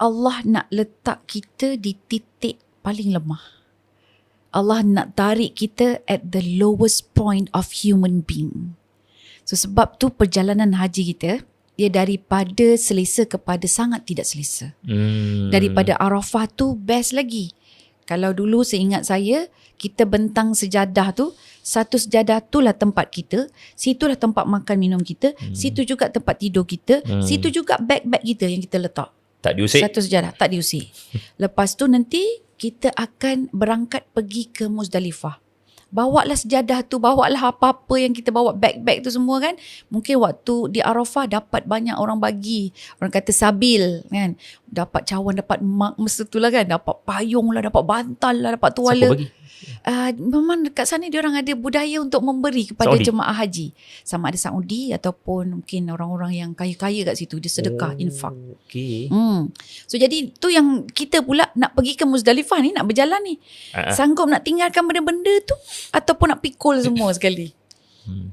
Allah nak letak kita di titik paling lemah. Allah nak tarik kita at the lowest point of human being. So sebab tu perjalanan haji kita, dia daripada selesa kepada sangat tidak selesa. Daripada Arafah tu best lagi. Kalau dulu seingat saya, kita bentang sejadah tu, satu sejadah tu lah tempat kita, situlah tempat makan minum kita, situ juga tempat tidur kita, situ juga beg-beg kita yang kita letak. Tak diusik. Satu sejadah, tak diusik. Lepas tu nanti kita akan berangkat pergi ke Muzdalifah. Bawalah sejadah tu, bawalah apa-apa yang kita bawa, beg-beg tu semua kan. Mungkin waktu di Arafah dapat banyak orang bagi. Orang kata sabil kan. Dapat cawan, dapat mak masa tu lah kan. Dapat payung lah, dapat bantal lah, dapat tuala. Siapa bagi? Memang dekat sana dia orang ada budaya untuk memberi kepada Saudi? jemaah haji. Sama ada Saudi ataupun mungkin orang-orang yang kaya-kaya kat situ. Dia sedekah, infak. Okay. So jadi tu yang kita pula nak pergi ke Muzdalifah ni, nak berjalan ni. Sanggup nak tinggalkan benda-benda tu ataupun nak pikul semua sekali.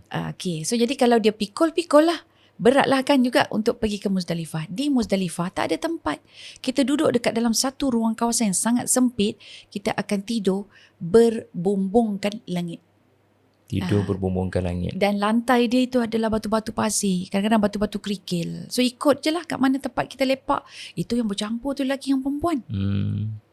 Okay, so jadi kalau dia pikul lah. Beratlah kan juga untuk pergi ke Muzdalifah. Di Muzdalifah tak ada tempat. Kita duduk dekat dalam satu ruang kawasan yang sangat sempit. Kita akan tidur berbumbungkan langit. Tidur berbumbungkan langit. Dan lantai dia itu adalah batu-batu pasir. Kadang-kadang batu-batu kerikil. So ikut je lah kat mana tempat kita lepak. Itu yang bercampur tu lelaki yang perempuan.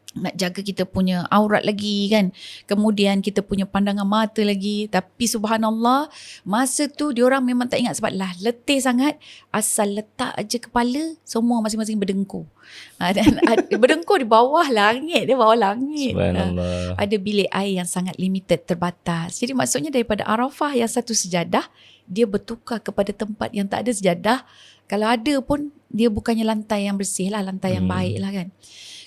Nak jaga kita punya aurat lagi kan. Kemudian kita punya pandangan mata lagi. Tapi subhanallah, masa tu diorang memang tak ingat sebab lah letih sangat. Asal letak aja kepala, semua masing-masing berdengkur. Dan berdengkur di bawah langit. Dia bawah langit. Subhanallah. Ada bilik air yang sangat limited, terbatas. Jadi maksudnya daripada Arafah yang satu sejadah, dia bertukar kepada tempat yang tak ada sejadah. Kalau ada pun, dia bukannya lantai yang bersih lah, lantai yang baik lah kan.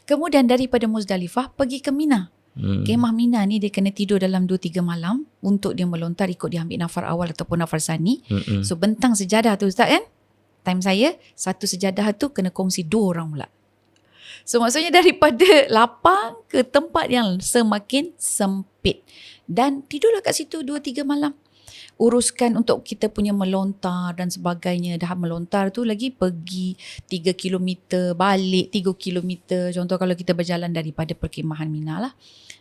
Kemudian daripada Muzdalifah pergi ke Mina. Kemah Mina ni dia kena tidur dalam 2-3 malam untuk dia melontar, ikut dia ambil nafar awal ataupun nafar sani. So bentang sejadah tu Ustaz kan. Time saya satu sejadah tu kena kongsi 2 orang pula. So maksudnya daripada lapang ke tempat yang semakin sempit. Dan tidurlah kat situ 2-3 malam. Uruskan untuk kita punya melontar dan sebagainya. Dah melontar tu lagi pergi 3 kilometer, balik 3 kilometer. Contoh kalau kita berjalan daripada perkemahan Mina lah.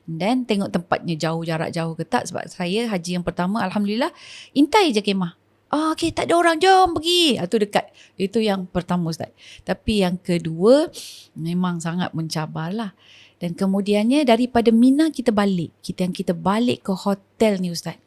Dan tengok tempatnya jauh, jarak jauh ke tak. Sebab saya haji yang pertama, Alhamdulillah, intai je kemah. Okay, tak ada orang, jom pergi. Itu dekat. Itu yang pertama Ustaz. Tapi yang kedua, memang sangat mencabar lah. Dan kemudiannya daripada Mina kita balik. Kita balik ke hotel ni Ustaz.